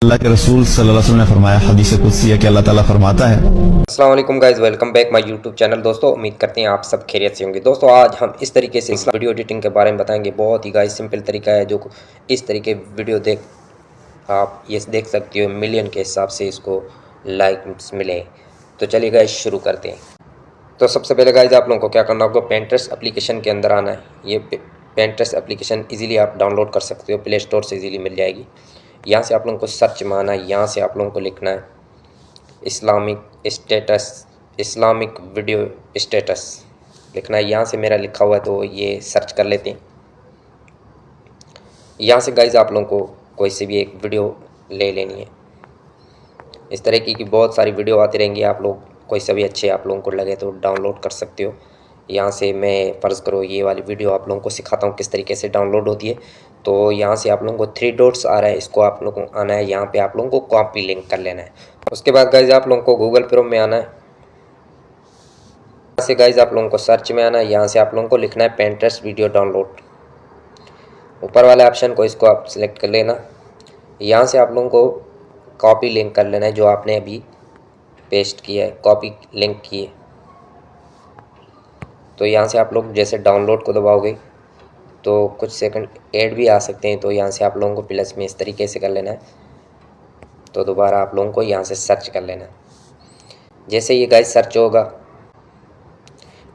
अल्लाह के रसूल सल्लल्लाहु अलैहि वसल्लम ने फरमाया, हदीस कुदसी है कि अल्लाह ताला फरमाता है। अस्सलाम वालेकुम guys, welcome back my YouTube channel. दोस्तों उम्मीद करते हैं आप सब खैरियत से होंगे। दोस्तों आज हम इस तरीके से वीडियो एडिटिंग के बारे में बताएंगे। बहुत ही गाइस सिंपल तरीका है, जो इस तरीके वीडियो आप ये देख सकते हो, मिलियन के हिसाब से इसको लाइक्स मिले। तो चलिए गाइस शुरू करते हैं। तो सबसे पहले गाइस आप लोगों को क्या करना होगा, पिंटरेस्ट एप्लीकेशन के अंदर आना है। ये पिंटरेस्ट एप्लीकेशन इजीली आप डाउनलोड कर सकते हो, प्ले स्टोर से इजीली मिल जाएगी। यहाँ से आप लोगों को सर्च में आना है। यहाँ से आप लोगों को लिखना है इस्लामिक वीडियो स्टेटस लिखना है। यहाँ से मेरा लिखा हुआ है, तो ये सर्च कर लेते हैं। यहाँ से गाइज आप लोगों को कोई सी भी एक वीडियो ले लेनी है। इस तरह की बहुत सारी वीडियो आती रहेंगी, आप लोग कोई सा भी अच्छे आप लोगों को लगे तो डाउनलोड कर सकते हो। यहाँ से मैं फ़र्ज़ करो ये वाली वीडियो आप लोगों को सिखाता हूँ किस तरीके से डाउनलोड होती है। तो यहाँ से आप लोगों को 3 डॉट्स आ रहा है, इसको आप लोगों को आना है। यहाँ पे आप लोगों को कॉपी लिंक कर लेना है। उसके बाद गाइज आप लोगों को गूगल क्रोम में आना है। यहाँ से गाइज आप लोगों को सर्च में आना है। यहाँ से आप लोगों को लिखना है पिंटरेस्ट वीडियो डाउनलोड। ऊपर वाले ऑप्शन को इसको आप सिलेक्ट कर लेना। यहाँ से आप लोगों को कॉपी लिंक कर लेना है, जो आपने अभी पेस्ट किया है, कॉपी लिंक किए। तो यहाँ से आप लोग जैसे डाउनलोड को दबाओगे तो कुछ सेकंड ऐड भी आ सकते हैं। तो यहाँ से आप लोगों को प्लस में इस तरीके से कर लेना है। तो दोबारा आप लोगों को यहाँ से सर्च कर लेना है। जैसे ये गाइस सर्च होगा,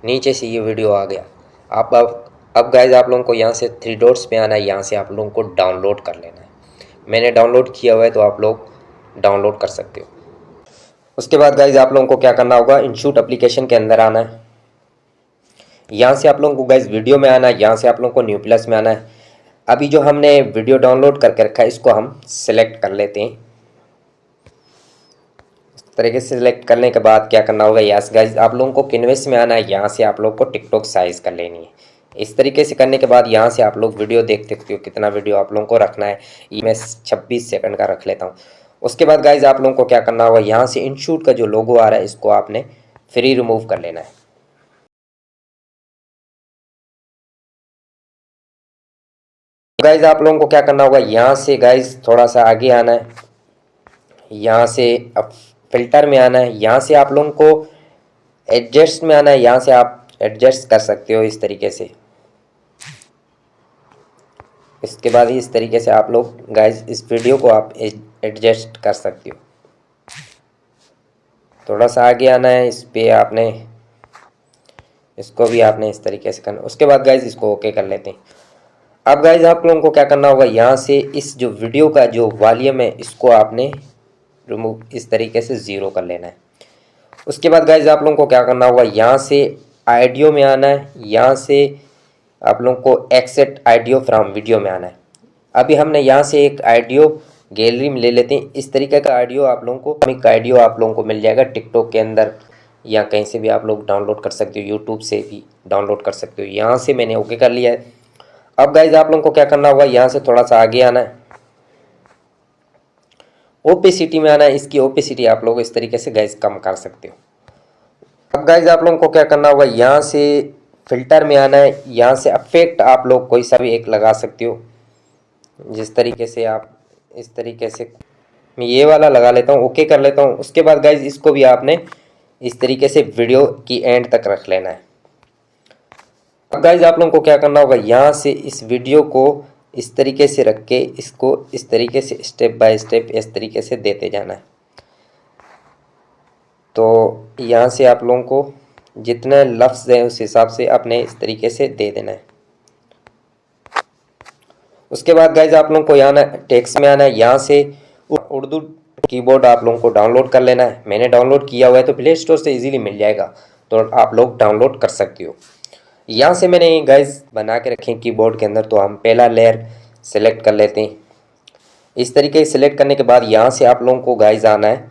नीचे से ये वीडियो आ गया। अब गाइस आप लोगों को यहाँ से 3 डॉट्स पे आना है। यहाँ से आप लोगों को डाउनलोड कर लेना है। मैंने डाउनलोड किया हुआ है, तो आप लोग डाउनलोड कर सकते हो। उसके बाद गाइस आप लोगों को क्या करना होगा, इनशूट एप्लीकेशन के अंदर आना है। यहाँ से आप लोगों को गाइस वीडियो में आना है। यहाँ से आप लोगों को न्यू प्लस में आना है। अभी जो हमने वीडियो डाउनलोड करके रखा है, इसको हम सिलेक्ट कर लेते हैं। इस तरीके से सिलेक्ट करने के बाद क्या करना होगा, यस गाइस आप लोगों को कैनवस में आना है। यहाँ से आप लोगों को टिकटॉक साइज़ कर लेनी है। इस तरीके से करने के बाद यहाँ से आप लोग वीडियो देख सकते हो, कितना वीडियो आप लोगों को रखना है। ये मैं 26 सेकंड का रख लेता हूँ। उसके बाद गाइस आप लोगों को क्या करना होगा, यहाँ से इनशूट का जो लोगो आ रहा है, इसको आपने फ्री रिमूव कर लेना है। गाइज आप लोगों को क्या करना होगा, यहाँ से गाइज थोड़ा सा आगे आना है। यहाँ से अब फिल्टर में आना है। यहाँ से आप लोगों को एडजस्ट में आना है। यहाँ से आप एडजस्ट कर सकते हो इस तरीके से। इसके बाद इस तरीके से आप लोग गाइज इस वीडियो को आप एडजस्ट कर सकते हो। थोड़ा सा आगे आना है, इस पे आपने इसको भी आपने इस तरीके से करना। उसके बाद गाइज इसको ओके कर लेते हैं। अब गाइज आप लोगों को क्या करना होगा, यहाँ से इस जो वीडियो का जो वॉल्यूम है, इसको आपने रिमूव इस तरीके से 0 कर लेना है। उसके बाद गाइज आप लोगों को क्या करना होगा, यहाँ से ऑडियो में आना है। यहाँ से आप लोगों को एक्सेट ऑडियो फ्रॉम वीडियो में आना है। अभी हमने यहाँ से एक ऑडियो गैलरी में ले लेते हैं। इस तरीके का ऑडियो आप लोगों को मिल जाएगा टिकटॉक के अंदर, या कहीं से भी आप लोग डाउनलोड कर सकते हो, यूट्यूब से भी डाउनलोड कर सकते हो। यहाँ से मैंने ओके कर लिया है। अब गाइज आप लोगों को क्या करना होगा, यहाँ से थोड़ा सा आगे आना है, ओपेसिटी में आना है। इसकी ओपेसिटी आप लोग इस तरीके से गाइज कम कर सकते हो। अब गाइज आप लोगों को क्या करना होगा, यहाँ से फिल्टर में आना है। यहाँ से इफेक्ट आप लोग कोई सा भी एक लगा सकते हो, जिस तरीके से आप इस तरीके से मैं ये वाला लगा लेता हूँ, ओके कर लेता हूँ। उसके बाद गाइज इसको भी आपने इस तरीके से वीडियो की एंड तक रख लेना है। अब गाइज आप लोगों को क्या करना होगा, यहाँ से इस वीडियो को इस तरीके से रख के इसको इस तरीके से स्टेप बाय स्टेप इस तरीके से देते जाना है। तो यहाँ से आप लोगों को जितने लफ्ज़ हैं उस हिसाब से अपने इस तरीके से दे देना है। उसके बाद गाइज आप लोगों को यहाँ टेक्स्ट में आना है। यहाँ से उर्दू कीबोर्ड आप लोगों को डाउनलोड कर लेना है। मैंने डाउनलोड किया हुआ है, तो प्ले स्टोर से इजीली मिल जाएगा, तो आप लोग डाउनलोड कर सकते हो। यहाँ से मैंने गाइज बना के रखे कीबोर्ड के अंदर, तो हम पहला लेयर सेलेक्ट कर लेते हैं। इस तरीके से सिलेक्ट करने के बाद यहाँ से आप लोगों को गाइज आना है,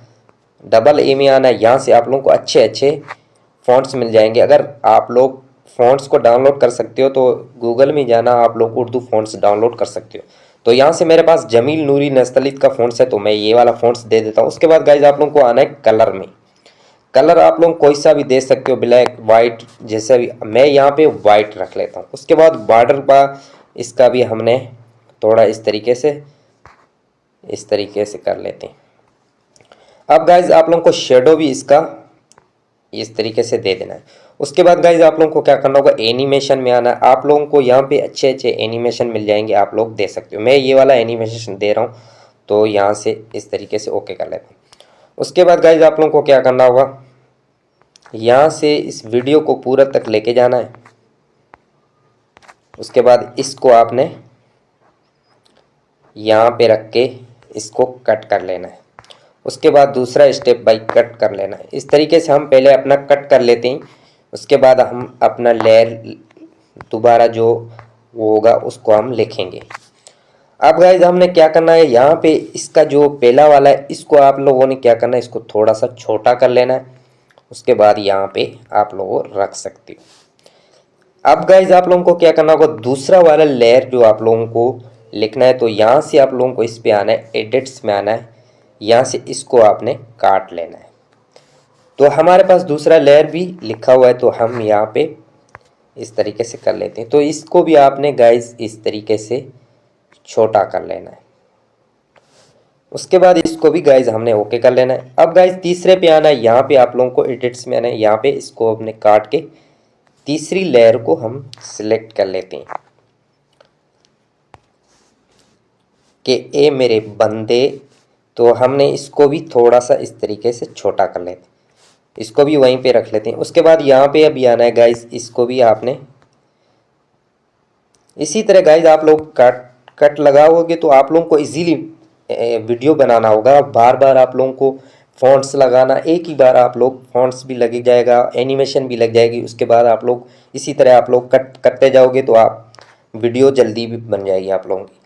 डबल ए में आना है। यहाँ से आप लोगों को अच्छे अच्छे फ़ॉन्ट्स मिल जाएंगे। अगर आप लोग फ़ॉन्ट्स को डाउनलोड कर सकते हो, तो गूगल में जाना, आप लोग उर्दू फ़ॉन्ट्स डाउनलोड कर सकते हो। तो यहाँ से मेरे पास जमील नूरी नस्तलित का फ़ॉन्ट्स है, तो मैं ये वाला फ़ॉन्ट्स दे देता हूँ। उसके बाद गाइज आप लोगों को आना है कलर में। कलर आप लोग कोई सा भी दे सकते हो, ब्लैक वाइट जैसा भी। मैं यहाँ पे वाइट रख लेता हूँ। उसके बाद बॉर्डर का इसका भी हमने थोड़ा इस तरीके से इस तरीके से कर लेते हैं। अब गाइज आप लोगों को शेडो भी इसका इस तरीके से दे देना है। उसके बाद गाइज आप लोगों को क्या करना होगा, एनिमेशन में आना है। आप लोगों को यहाँ पे अच्छे अच्छे एनिमेशन मिल जाएंगे, आप लोग दे सकते हो। मैं ये वाला एनिमेशन दे रहा हूँ, तो यहाँ से इस तरीके से ओके कर लेते हैं। उसके बाद गाइज आप लोगों को क्या करना होगा, यहाँ से इस वीडियो को पूरा तक लेके जाना है। उसके बाद इसको आपने यहाँ पे रख के इसको कट कर लेना है। उसके बाद दूसरा स्टेप बाय कट कर लेना है। इस तरीके से हम पहले अपना कट कर लेते हैं, उसके बाद हम अपना लेयर दोबारा जो वो होगा उसको हम लिखेंगे। अब गाइज हमने क्या करना है, यहाँ पे इसका जो पहला वाला है इसको आप लोगों ने क्या करना है, इसको थोड़ा सा छोटा कर लेना है। उसके बाद यहाँ पे आप लोगों रख सकते हो। अब गाइज आप लोगों को क्या करना होगा, दूसरा वाला लेयर जो आप लोगों को लिखना है, तो यहाँ से आप लोगों को इस पे आना है, एडिट्स में आना है, यहाँ से इसको आपने काट लेना है। तो हमारे पास दूसरा लेयर भी लिखा हुआ है, तो हम यहाँ पे इस तरीके से कर लेते हैं। तो इसको भी आपने गाइज इस तरीके से छोटा कर लेना है। उसके बाद इसको भी गाइज हमने ओके कर लेना है। अब गाइज तीसरे पे आना है, यहाँ पे आप लोगों को एडिट्स में आना है, यहाँ पे इसको अपने काट के तीसरी लेयर को हम सिलेक्ट कर लेते हैं कि ए मेरे बंदे। तो हमने इसको भी थोड़ा सा इस तरीके से छोटा कर लेते हैं, इसको भी वहीं पे रख लेते हैं। उसके बाद यहाँ पे अभी आना है गाइज, इसको भी आपने इसी तरह गाइज आप लोग कट लगाओगे तो आप लोगों को इजीली वीडियो बनाना होगा। बार बार आप लोगों को फॉन्ट्स लगाना, एक ही बार आप लोग फॉन्ट्स भी लग जाएगा, एनिमेशन भी लग जाएगी। उसके बाद आप लोग इसी तरह आप लोग कट करते जाओगे तो आप वीडियो जल्दी भी बन जाएगी आप लोगों की।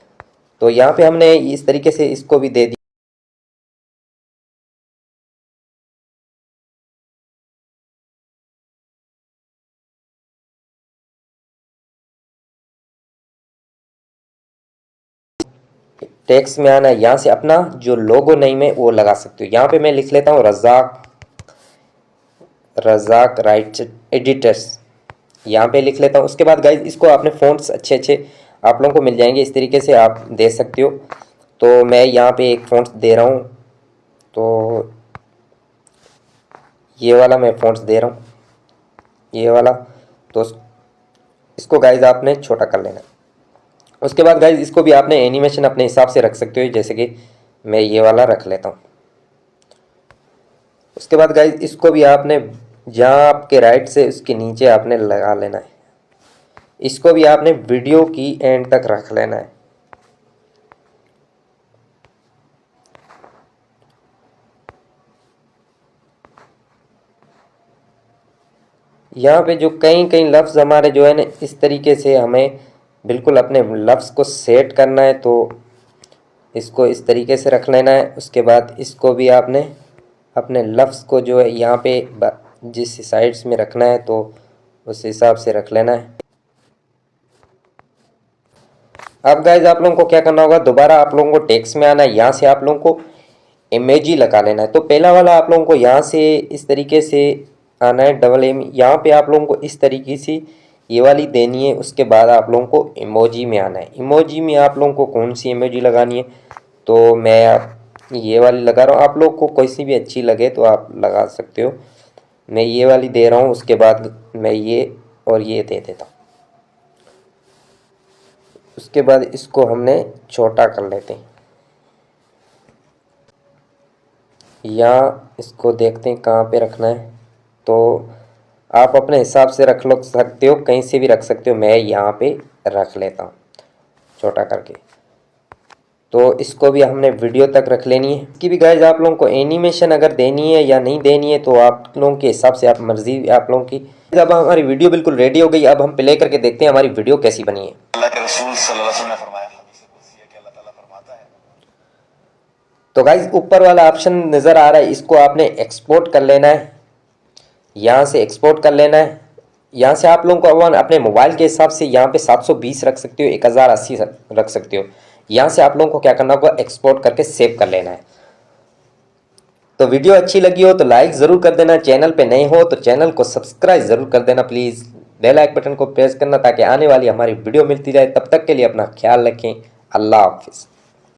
तो यहाँ पे हमने इस तरीके से इसको भी दे दिया। टेक्स्ट में आना है, यहाँ से अपना जो लोगो नेम है वो लगा सकते हो। यहाँ पे मैं लिख लेता हूँ रज़ाक राइट एडिटर्स, यहाँ पे लिख लेता हूँ। उसके बाद गाइज इसको आपने फ़ॉन्ट्स अच्छे अच्छे आप लोगों को मिल जाएंगे, इस तरीके से आप दे सकते हो। तो मैं यहाँ पे एक फ़ॉन्ट्स दे रहा हूँ, तो ये वाला मैं फ़ॉन्ट्स दे रहा हूँ, ये वाला। तो इसको गाइज आपने छोटा कर लेना। उसके बाद गाइज इसको भी आपने एनिमेशन अपने हिसाब से रख सकते हो, जैसे कि मैं ये वाला रख लेता हूँ। उसके बाद गाइज इसको भी आपने जहाँ आपके राइट से उसके नीचे आपने लगा लेना है। इसको भी आपने वीडियो की एंड तक रख लेना है। यहाँ पे जो कई कई लफ्ज़ हमारे जो है ना, इस तरीके से हमें बिल्कुल अपने लफ्ज़ को सेट करना है, तो इसको इस तरीके से रख लेना है। उसके बाद इसको भी आपने अपने लफ्ज़ को जो है यहाँ पे जिस साइड्स में रखना है तो उस हिसाब से रख लेना है। अब गाइज आप लोगों को क्या करना होगा, दोबारा आप लोगों को टेक्स्ट में आना है, यहाँ से आप लोगों को इमेजी लगा लेना है। तो पहला वाला आप लोगों को यहाँ से इस तरीके से आना है, डबल एम, यहाँ पे आप लोगों को इस तरीके से ये वाली देनी है। उसके बाद आप लोगों को इमोजी में आना है। इमोजी में आप लोगों को कौन सी इमोजी लगानी है, तो मैं ये वाली लगा रहा हूँ, आप लोग को कोई सी भी अच्छी लगे तो आप लगा सकते हो। मैं ये वाली दे रहा हूँ, उसके बाद मैं ये और ये दे देता हूँ। उसके बाद इसको हमने छोटा कर लेते हैं, या इसको देखते हैं कहाँ पे रखना है। तो आप अपने हिसाब से रख लो सकते हो, कहीं से भी रख सकते हो। मैं यहाँ पे रख लेता हूँ छोटा करके। तो इसको भी हमने वीडियो तक रख लेनी है। इसकी भी गाइज आप लोगों को एनिमेशन अगर देनी है या नहीं देनी है तो आप लोगों के हिसाब से, आप मर्जी आप लोगों की। अब हमारी वीडियो बिल्कुल रेडी हो गई। अब हम प्ले करके देखते हैं हमारी वीडियो कैसी बनी है। अल्लाह के रसूल सल्लल्लाहु अलैहि वसल्लम ने फरमाया, हदीस कुदसी है कि अल्लाह ताला फरमाता है। तो गाइज ऊपर वाला ऑप्शन नज़र आ रहा है, इसको आपने एक्सपोर्ट कर लेना है। यहाँ से एक्सपोर्ट कर लेना है। यहाँ से आप लोगों को अपने मोबाइल के हिसाब से यहाँ पे 720 रख सकते हो, 1080 रख सकते हो। यहाँ से आप लोगों को क्या करना होगा, एक्सपोर्ट करके सेव कर लेना है। तो वीडियो अच्छी लगी हो तो लाइक ज़रूर कर देना, चैनल पे नए हो तो चैनल को सब्सक्राइब ज़रूर कर देना प्लीज़। बेल आइकन बटन को प्रेस करना ताकि आने वाली हमारी वीडियो मिलती जाए। तब तक के लिए अपना ख्याल रखें। अल्लाह हाफिज़।